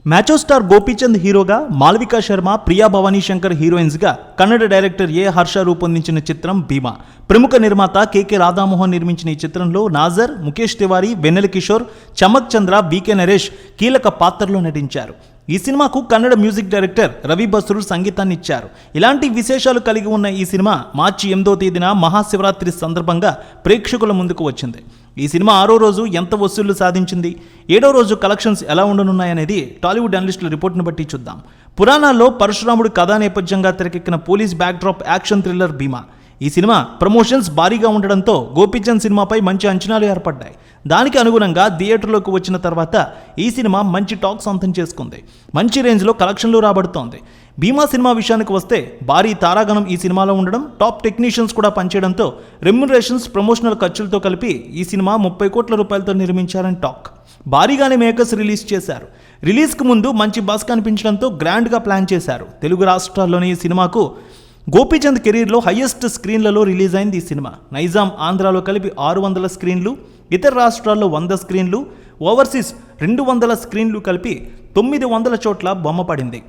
మ్యాచో star Gopichand హీరోగా, Malvika Sharma, Priya Bhavani Shankar హీరోయిన్స్గా Kannada director ఏ హర్ష రూపొందించిన చిత్రం భీమా. ప్రముఖ నిర్మాత కె రాధామోహన్ నిర్మించిన ఈ చిత్రంలో నాజర్, ముఖేష్ తివారీ, వెన్నెల కిషోర్, చమక్ చంద్ర, బీకే నరేష్ కీలక పాత్రలో నటించారు. ఈ సినిమాకు కన్నడ మ్యూజిక్ డైరెక్టర్ రవి బస్రూర్ సంగీతాన్ని ఇచ్చారు. ఇలాంటి విశేషాలు కలిగి ఉన్న ఈ సినిమా మార్చి 8వ తేదీన మహాశివరాత్రి సందర్భంగా ప్రేక్షకుల ముందుకు వచ్చింది. ఈ సినిమా 6వ రోజు ఎంత వసూళ్లు సాధించింది, 7వ రోజు కలెక్షన్స్ ఎలా ఉండనున్నాయనేది టాలీవుడ్ అనలిస్టుల రిపోర్ట్ను బట్టి చూద్దాం. పురాణాల్లో పరశురాముడు కథా నేపథ్యంగా తెరకెక్కిన పోలీస్ బ్యాక్డ్రాప్ యాక్షన్ థ్రిల్లర్ భీమా. ఈ సినిమా ప్రమోషన్స్ భారీగా ఉండడంతో గోపీచంద్ సినిమాపై మంచి అంచనాలు ఏర్పడ్డాయి. దానికి అనుగుణంగా థియేటర్లోకి వచ్చిన తర్వాత ఈ సినిమా మంచి టాక్ సొంతం చేసుకుంది. మంచి రేంజ్లో కలెక్షన్లు రాబడుతోంది. భీమా సినిమా విషయానికి వస్తే భారీ తారాగణం ఈ సినిమాలో ఉండడం, టాప్ టెక్నీషియన్స్ కూడా పనిచేయడంతో రెమ్యునరేషన్స్, ప్రమోషనల్ ఖర్చులతో కలిపి ఈ సినిమా 30 కోట్ల రూపాయలతో నిర్మించారని టాక్. భారీగానే మేకర్స్ రిలీజ్ చేశారు. రిలీజ్కి ముందు మంచి బస్ కనిపించడంతో గ్రాండ్గా ప్లాన్ చేశారు. తెలుగు రాష్ట్రాల్లోని ఈ సినిమాకు గోపీచంద్ కెరీర్లో హయ్యెస్ట్ స్క్రీన్లలో రిలీజ్ అయింది ఈ సినిమా. నైజాం, ఆంధ్రాలో కలిపి 600 స్క్రీన్లు, ఇతర రాష్ట్రాల్లో 100 స్క్రీన్లు, ఓవర్సీస్ 200 స్క్రీన్లు కలిపి 900 చోట్ల బొమ్మ పడింది.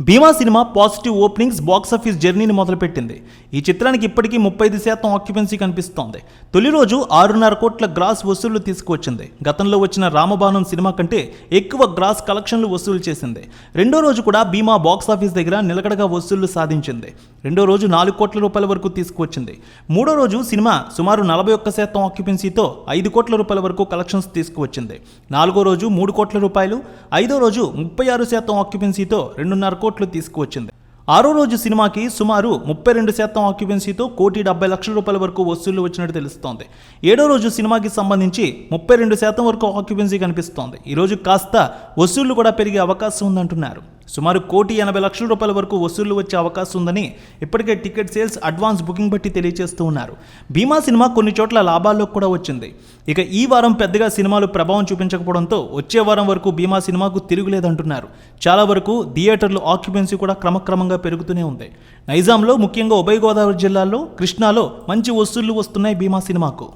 భీమా సినిమా పాజిటివ్ ఓపెనింగ్స్, బాక్సాఫీస్ జర్నీని మొదలుపెట్టింది. ఈ చిత్రానికి ఇప్పటికీ 35% ఆక్యుపెన్సీ కనిపిస్తోంది. తొలి రోజు 6.5 కోట్ల గ్రాస్ వసూళ్లు తీసుకువచ్చింది. గతంలో వచ్చిన రామబాణం సినిమా కంటే ఎక్కువ గ్రాస్ కలెక్షన్లు వసూలు చేసింది. రెండో రోజు కూడా భీమా బాక్సాఫీస్ దగ్గర నిలకడగా వసూళ్లు సాధించింది. రెండో రోజు 4 కోట్ల రూపాయల వరకు తీసుకువచ్చింది. మూడో రోజు సినిమా సుమారు 41% ఆక్యుపెన్సీతో 5 కోట్ల రూపాయల వరకు కలెక్షన్స్ తీసుకువచ్చింది. నాలుగో రోజు 3 కోట్ల రూపాయలు, ఐదో రోజు 36% ఆక్యుపెన్సీతో 2.5 కోట్లు తీసుకువచ్చింది. ఆరో రోజు సినిమాకి సుమారు 32% ఆక్యుపెన్సీతో 1,70,00,000 రూపాయల వరకు వసూళ్లు వచ్చినట్టు తెలుస్తోంది. ఏడో రోజు సినిమాకి సంబంధించి 32% వరకు ఆక్యుపెన్సీ కనిపిస్తోంది. ఈరోజు కాస్త వసూళ్లు కూడా పెరిగే అవకాశం ఉందంటున్నారు. సుమారు 1,80,00,000 రూపాయల వరకు వసూళ్లు వచ్చే అవకాశం ఉందని ఇప్పటికే టికెట్ సేల్స్, అడ్వాన్స్ బుకింగ్ బట్టి తెలియజేస్తూ ఉన్నారు. భీమా సినిమా కొన్ని చోట్ల లాభాల్లోకి కూడా వచ్చింది. ఇక ఈ వారం పెద్దగా సినిమాలు ప్రభావం చూపించకపోవడంతో వచ్చే వారం వరకు భీమా సినిమాకు తిరుగులేదంటున్నారు. చాలా వరకు థియేటర్లు ఆక్యుపెన్సీ కూడా క్రమక్రమంగా పెరుగుతూనే ఉంది. నైజాంలో, ముఖ్యంగా ఉభయ గోదావరి జిల్లాల్లో, కృష్ణాలో మంచి వసూళ్లు వస్తున్నాయి భీమా సినిమాకు.